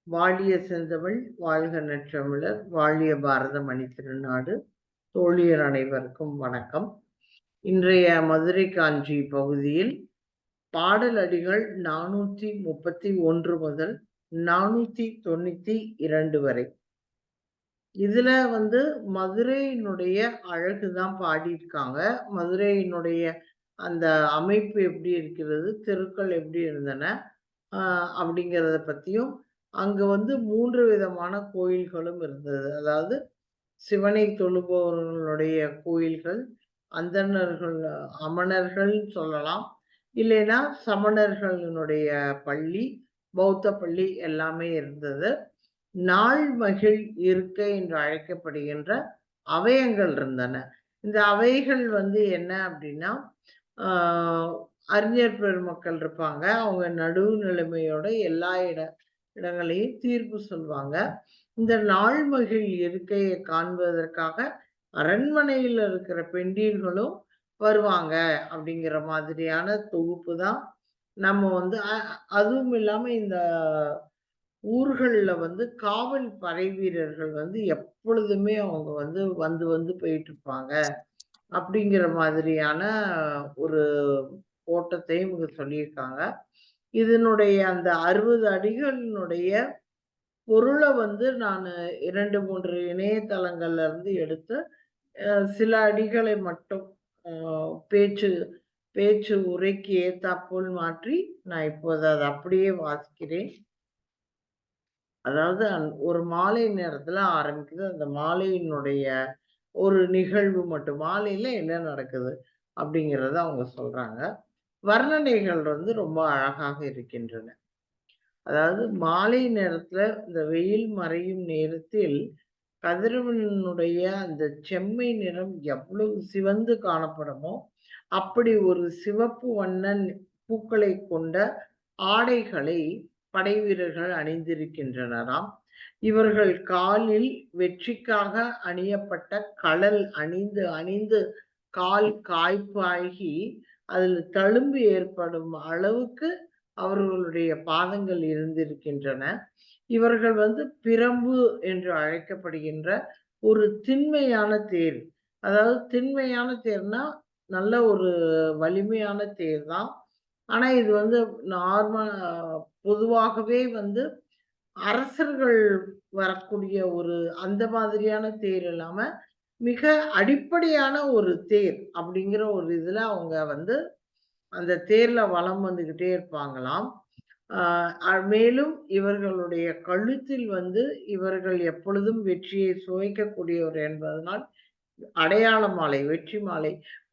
வாழிய செந்தமிழ் வாழ்க நற்றமிழர் வாழிய பாரத மணி திருநாடு தோழியர் அனைவருக்கும் வணக்கம். இன்றைய மதுரை காஞ்சி பகுதியில் பாடல் அடிகள் 431 முதல் 492 வரை. இதுல மதுரையினுடைய அழகுதான் பாடியிருக்காங்க. மதுரையினுடைய அந்த அமைப்பு எப்படி இருக்கிறது, தெருக்கள் எப்படி இருந்தன அப்படிங்கிறத பத்தியும், அங்க 3 விதமான கோயில்களும் இருந்தது. அதாவது சிவனை தொழுபவர்களுடைய கோயில்கள், அந்தணர்கள், அமணர்கள் சொல்லலாம். இல்லைன்னா சமணர்களினுடைய பள்ளி, பௌத்த பள்ளி எல்லாமே இருந்தது. நாள் மகிழ் இருக்கை என்று அழைக்கப்படுகின்ற அவயங்கள் இருந்தன. இந்த அவைகள் என்ன அப்படின்னா, அறிஞர் பெருமக்கள் இருப்பாங்க. அவங்க நடுவுநிலைமையோட எல்லா இடங்களையும் தீர்ப்பு சொல்வாங்க. இந்த நாள் மகிழ் இருக்கையை காண்பதற்காக அரண்மனையில் இருக்கிற பெண்டீர்களும் வருவாங்க அப்படிங்கிற மாதிரியான தொகுப்பு தான் நம்ம அதுவும் இல்லாம இந்த ஊர்கள்ல காவல் படை வீரர்கள் எப்பொழுதுமே அவங்க வந்து வந்து போயிட்டு இருப்பாங்க அப்படிங்கிற மாதிரியான ஒரு ஓட்டத்தையும் இவங்க சொல்லியிருக்காங்க. இதனுடைய அந்த 60 அடிகளினுடைய பொருளை நான் 2, 3 இணையதளங்கள்ல இருந்து எடுத்து சில அடிகளை மட்டும் பேச்சு பேச்சு உரைக்கு ஏத்தாப்போல் மாற்றி நான் இப்போது அதை அப்படியே வாசிக்கிறேன். அதாவது ஒரு மாலை நேரத்துல ஆரம்பிக்குது. அந்த மாலையினுடைய ஒரு நிகழ்வு மட்டும். மாலையில என்ன நடக்குது அப்படிங்கிறத அவங்க சொல்றாங்க. வர்ணனைகள் ரொம்ப அழகாக இருக்கின்றன. அதாவது மாலை நேரத்துல இந்த வெயில் மறையும் நேரத்தில் கதிரவனுடைய அந்த செம்மை நிறம் எவ்வளவு சிவந்து காணப்படுமோ அப்படி ஒரு சிவப்பு வண்ண பூக்களை கொண்ட ஆடைகளை படை வீரர்கள் அணிந்திருக்கின்றனராம். இவர்கள் காலில் வெற்றிக்காக அணியப்பட்ட கழல் அணிந்து அணிந்து கால் காய்ப்பாகி அதில் தழும்பு ஏற்படும் அளவுக்கு அவர்களுடைய பாதங்கள் இருந்திருக்கின்றன. இவர்கள் பிரம்பு என்று அழைக்கப்படுகின்ற ஒரு திண்மையான தேர். அதாவது திண்மையான தேர்னா நல்ல ஒரு வலிமையான தேர் தான். ஆனா இது நார்மல் பொதுவாகவே அரசர்கள் வரக்கூடிய ஒரு அந்த மாதிரியான தேர் இல்லாம மிக அடிப்படையான ஒரு தேர் அப்படிங்கிற ஒரு இதுல அவங்க அந்த தேர்ல வலம் வந்துகிட்டே இருப்பாங்களாம். மேலும் இவர்களுடைய கழுத்தில் இவர்கள் எப்பொழுதும் வெற்றியை சுவைக்கக்கூடியவர் என்பதனால் அடையாள மாலை, வெற்றி மாலை.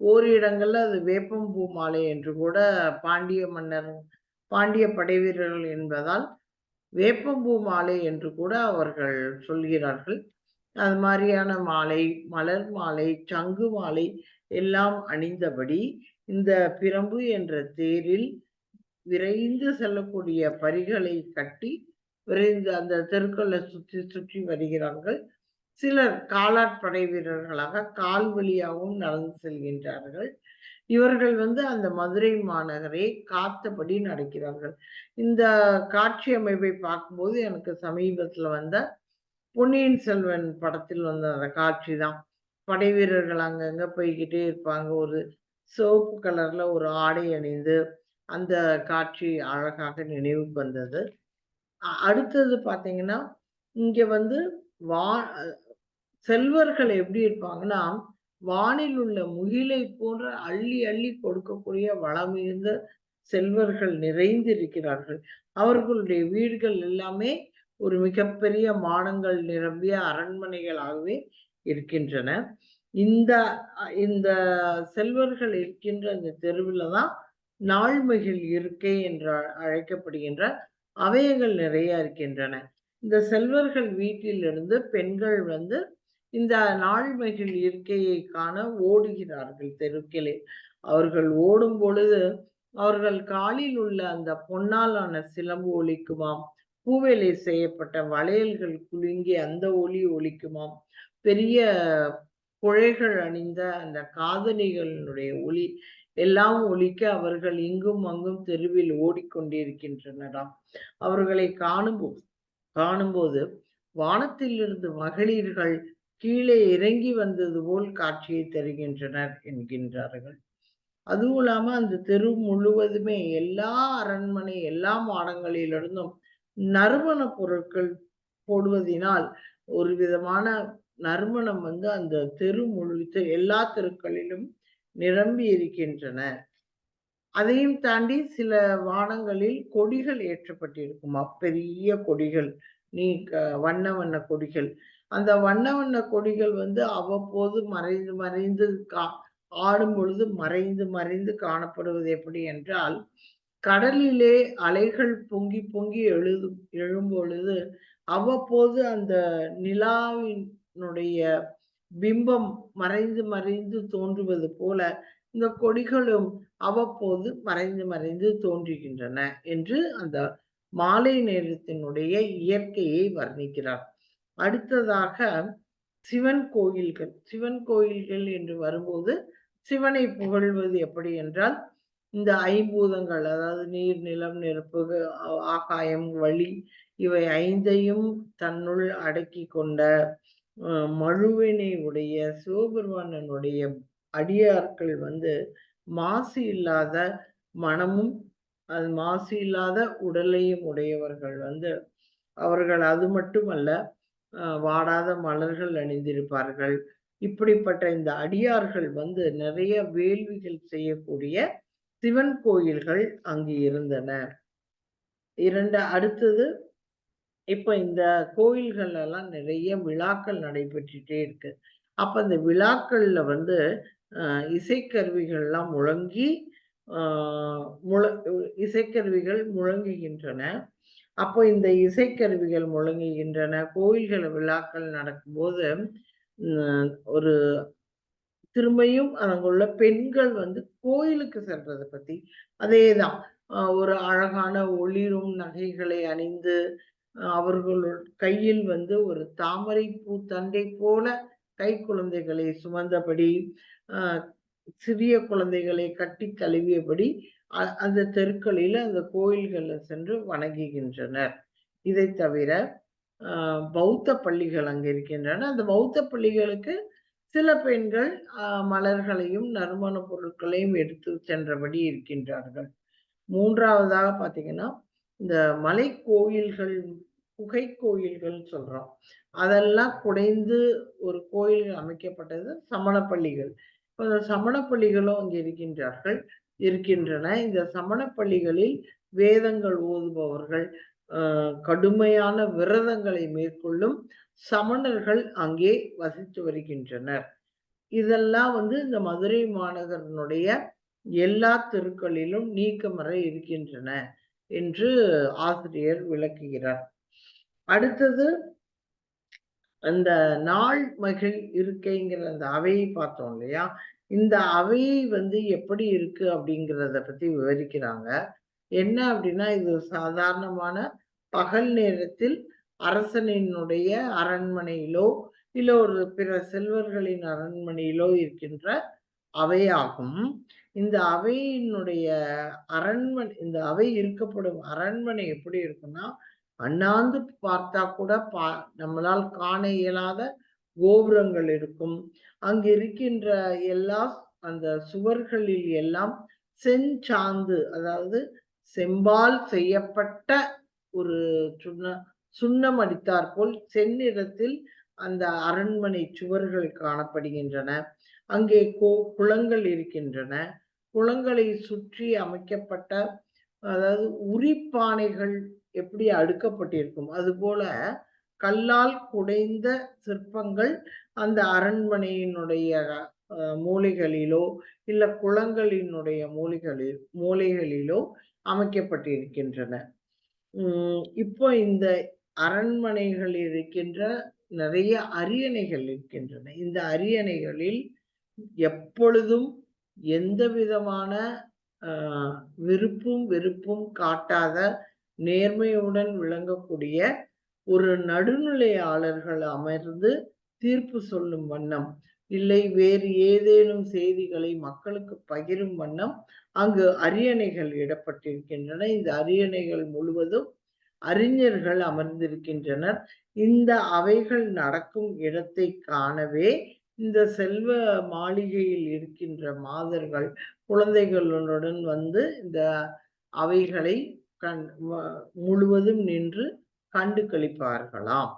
ஓரிடங்கள்ல அது வேப்பம்பூ மாலை என்று கூட பாண்டிய படைவீரர்கள் என்பதால் வேப்பம்பூ மாலை என்று கூட அவர்கள் சொல்கிறார்கள். அது மாதிரியான மாலை, மலர் மாலை, சங்கு மாலை எல்லாம் அணிந்தபடி இந்த பிரம்பு என்ற தேரில் விரைந்து செல்லக்கூடிய பரிகளை கட்டி விரைந்து அந்த தெருக்களை சுற்றி சுற்றி வருகிறார்கள். சிலர் காலாட்படை வீரர்களாக கால் வழியாகவும் நடந்து செல்கின்றார்கள். இவர்கள் அந்த மதுரை மாநகரை காத்தபடி நடக்கிறார்கள். இந்த காட்சி அமைப்பை பார்க்கும்போது எனக்கு சமீபத்துல வந்த பொன்னியின் செல்வன் படத்தில் வந்த அந்த காட்சி தான். படை வீரர்கள் அங்கங்க போய்கிட்டே இருப்பாங்க. ஒரு சிவப்பு கலர்ல ஒரு ஆடை அணிந்து அந்த காட்சி அழகாக நினைவுக்கு வந்தது. அடுத்தது பார்த்தீங்கன்னா, இங்க வா செல்வர்கள் எப்படி இருப்பாங்கன்னா, வானில் உள்ள முகிலை போன்ற அள்ளி அள்ளி கொடுக்கக்கூடிய வளம் மிகுந்த செல்வர்கள் நிறைந்திருக்கிறார்கள். அவர்களுடைய வீடுகள் எல்லாமே ஒரு மிகப்பெரிய மாடங்கள் நிரம்பிய அரண்மனைகளாகவே இருக்கின்றன. இந்த இந்த செல்வர்கள் இருக்கின்ற இந்த தெருவுல தான் நாள்மகிழ் இருக்கை என்று அழைக்கப்படுகின்ற அவயங்கள் நிறைய இருக்கின்றன. இந்த செல்வர்கள் வீட்டிலிருந்து பெண்கள் இந்த நாள்மகிழ் இருக்கையை காண ஓடுகிறார்கள் தெருக்களில். அவர்கள் ஓடும் பொழுது அவர்கள் காலில் உள்ள அந்த பொன்னாலான சிலம்பு ஒலிக்குமாம். பூவேலை செய்யப்பட்ட வளையல்கள் குலுங்கி அந்த ஒலி ஒலிக்குமாம். பெரிய குழைகள் அணிந்த அந்த காதணிகளினுடைய ஒலி எல்லாம் ஒலிக்க அவர்கள் இங்கும் அங்கும் தெருவில் ஓடிக்கொண்டிருக்கின்றனராம். அவர்களை காணும் காணும்போது வானத்திலிருந்து மகளிர்கள் கீழே இறங்கி வந்தது போல் காட்சியை தருகின்றனர் என்கின்றார்கள். அதுவும் இல்லாம அந்த தெரு முழுவதுமே எல்லா அரண்மனை, எல்லா மாடங்களிலிருந்தும் நறுமண பொருட்கள் போடுவதினால் ஒரு விதமான நறுமணம் வந்து அந்த தெரு எல்லா தெருக்களிலும் நிரம்பி இருக்கின்றன. அதையும் தாண்டி சில வானங்களில் கொடிகள் ஏற்றப்பட்டிருக்குமாம். பெரிய கொடிகள். நீ வண்ண வண்ண கொடிகள். அந்த வண்ண வண்ண கொடிகள் வந்து அவ்வப்போது மறைந்து மறைந்து ஆடும் பொழுது மறைந்து மறைந்து காணப்படுவது எப்படி என்றால், கடலிலே அலைகள் பொங்கி பொங்கி எழும்பொழுது அவ்வப்போது அந்த நிலாவினுடைய பிம்பம் மறைந்து மறைந்து தோன்றுவது போல இந்த கொடிகளும் அவ்வப்போது மறைந்து மறைந்து தோன்றுகின்றன என்று அந்த மாலை நேரத்தினுடைய இயற்கையை வர்ணிக்கிறார். அடுத்ததாக சிவன் கோயில்கள். சிவன் கோயில்கள் என்று வரும்போது சிவனை புகழ்வது எப்படி என்றால், இந்த ஐம்பூதங்கள் அதாவது நீர், நிலம், நெருப்பு, ஆகாயம், வளி இவை 5யும் தன்னுள் அடக்கிக் கொண்ட மழுவினை உடைய சிவபெருமானனுடைய அடியார்கள் வந்து மாசு இல்லாத மனமும், அது மாசு இல்லாத உடலையும் உடையவர்கள் வந்து அவர்கள் அது மட்டுமல்ல, வாடாத மலர்கள் அணிந்திருப்பார்கள். இப்படிப்பட்ட இந்த அடியார்கள் வந்து நிறைய வேள்விகள் செய்யக்கூடிய சிவன் கோயில்கள் அங்கு இருந்தன. அடுத்தது இப்ப இந்த கோயில்கள் எல்லாம் நிறைய விழாக்கள் நடைபெற்றுட்டே இருக்கு. அப்ப அந்த விழாக்கள்ல வந்து இசைக்கருவிகள்லாம் முழங்கி ஆ முழ இசைக்கருவிகள் முழங்குகின்றன. அப்போ இந்த இசைக்கருவிகள் முழங்குகின்றன. கோயில்கள் விழாக்கள் நடக்கும்போது, ஒரு திரும்பியும் அங்குள்ள பெண்கள் வந்து கோயிலுக்கு செல்றத பத்தி அதேதான். ஒரு அழகான ஒளிரும் நகைகளை அணிந்து, அவர்கள் கையில் வந்து ஒரு தாமரை பூ தண்டை போல கைக்குழந்தைகளை சுமந்தபடி, அ சிறிய குழந்தைகளை கட்டி தழுவியபடி அந்த தெருக்களில, அந்த கோயில்கள்ல சென்று வணங்குகின்றனர். இதை தவிர, அ பௌத்த பள்ளிகள் அங்க இருக்கின்றன. அந்த பௌத்த பள்ளிகளுக்கு சில பெண்கள் மலர்களையும், நறுமண பொருட்களையும் எடுத்து சென்றபடி இருக்கின்றார்கள். 3வதாக பார்த்தீங்கன்னா, இந்த மலை கோயில்கள், குகை கோயில்கள் சொல்றோம். அதெல்லாம் குடைந்து ஒரு கோயில் அமைக்கப்பட்டது சமண பள்ளிகள். இப்ப அந்த சமண பள்ளிகளும் அங்கு இருக்கின்றன. இந்த சமண பள்ளிகளில் வேதங்கள் ஓதுபவர்கள், கடுமையான விரதங்களை மேற்கொள்ளும் சமணர்கள் அங்கே வசித்து வருகின்றனர். இதெல்லாம் வந்து இந்த மதுரை மாநகரனுடைய எல்லா தெருக்களிலும் நீக்கமற இருக்கின்றன என்று ஆசிரியர் விளக்குகிறார். அடுத்தது அந்த நாள் மகிழ் இருக்கைங்கிற அந்த அவையை பார்த்தோம் இல்லையா? இந்த அவை வந்து எப்படி இருக்கு அப்படிங்கிறத பத்தி விவரிக்கிறாங்க. என்ன அப்படின்னா, இது சாதாரணமான பகல் நேரத்தில் அரசனினுடைய அரண்மனையிலோ, இல்ல ஒரு பிற செல்வர்களின் அரண்மனையிலோ இருக்கின்ற அவையாகும். இந்த அவையினுடைய இந்த அவை இருக்கப்படும் அரண்மனை எப்படி இருக்குன்னா, அண்ணாந்து பார்த்தா கூட நம்மளால் காண இயலாத கோபுரங்கள் இருக்கும். அங்கு இருக்கின்ற எல்லா அந்த சுவர்களில் எல்லாம் செஞ்சாந்து, அதாவது செம்பால் செய்யப்பட்ட ஒரு சுண்ணம் அடித்தாற்போல் செந்நிறத்தில் அந்த அரண்மனை சுவர்கள் காணப்படுகின்றன. அங்கே குளங்கள் இருக்கின்றன. குளங்களை சுற்றி அமைக்கப்பட்ட, அதாவது உரிப்பானைகள் எப்படி அடுக்கப்பட்டிருக்கும், அதுபோல கல்லால் குடைந்த சிற்பங்கள் அந்த அரண்மனையினுடைய மூலைகளிலோ, இல்ல குளங்களினுடைய மூலைகளிலோ அமைக்கப்பட்டிருக்கின்றன. இப்போ இந்த அரண்மனைகளில் இருக்கின்ற நிறைய அரியணைகள் இருக்கின்றன. இந்த அரியணைகளில் எப்பொழுதும் எந்த விதமான விருப்பும் வெறுப்பும் காட்டாத நேர்மையுடன் விளங்கக்கூடிய ஒரு நடுநிலையாளர்கள் அமர்ந்து தீர்ப்பு சொல்லும் வண்ணம், இல்லை வேறு ஏதேனும் செய்திகளை மக்களுக்கு பகிரும் வண்ணம் அங்கு அரியணைகள் இடப்பட்டிருக்கின்றன. இந்த அரியணைகள் முழுவதும் அறிஞர்கள் அமர்ந்திருக்கின்றனர். இந்த அவைகள் நடக்கும் இடத்தை காணவே இந்த செல்வ மாளிகையில் இருக்கின்ற மாதர்கள் குழந்தைகளுடன் வந்து இந்த அவைகளை கண் முழுவதும் நின்று கண்டு களிப்பார்களாம்.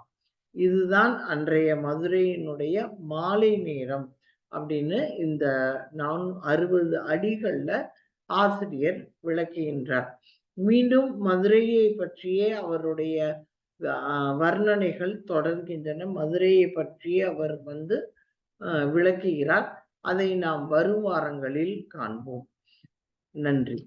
இதுதான் அன்றைய மதுரையினுடைய மாலை நேரம் அப்படின்னு இந்த 60 அடிகள்ல ஆசிரியர் விளக்குகின்றார். மீண்டும் மதுரையை பற்றியே அவருடைய வர்ணனைகள் தொடர்கின்றன. மதுரையை பற்றியே அவர் வந்து விளக்குகிறார். அதை நாம் வரும் வாரங்களில் காண்போம். நன்றி.